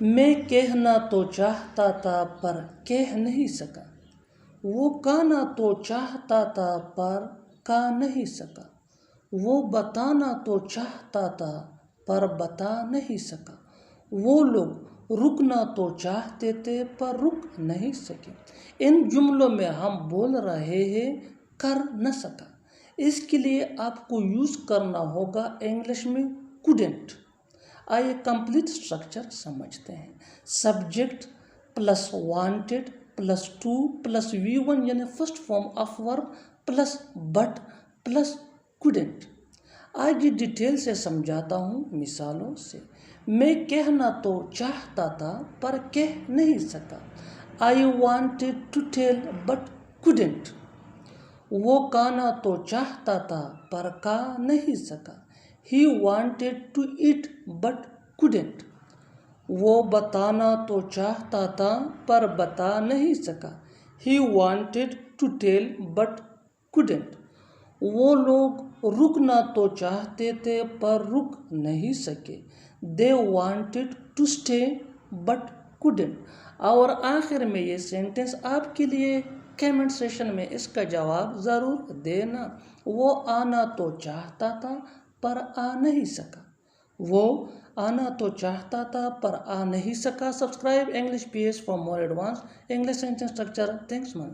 मैं कहना तो चाहता था पर कह नहीं सका। वो गाना तो चाहता था पर गा नहीं सका। वो बताना तो चाहता था पर बता नहीं सका। वो लोग रुकना तो चाहते थे पर रुक नहीं सके। इन जुमलों में हम बोल रहे हैं कर न सका। इसके लिए आपको यूज़ करना होगा इंग्लिश में कुडेंट। आइए कंप्लीट स्ट्रक्चर समझते हैं। Subject plus wanted plus two plus V1 यानी first form of verb plus but plus couldn't. आगे डिटेल से समझाता हूँ मिसालों से। मैं कहना तो चाहता था पर कह नहीं सका। I wanted to tell but couldn't. वो गाना तो चाहता था पर गा नहीं सका। He wanted to eat but couldn't. वो बताना तो चाहता था पर बता नहीं सका। He wanted to tell but couldn't. वो लोग रुकना तो चाहते थे पर रुक नहीं सके। They wanted to stay but couldn't. और आखिर में ये सेंटेंस आपके लिए कमेंट सेशन में इसका जवाब ज़रूर देना। वो आना तो चाहता था पर आ नहीं सका। वो आना तो चाहता था पर आ नहीं सका। Subscribe English PS for more advance English sentence structure. Thanks ma'am.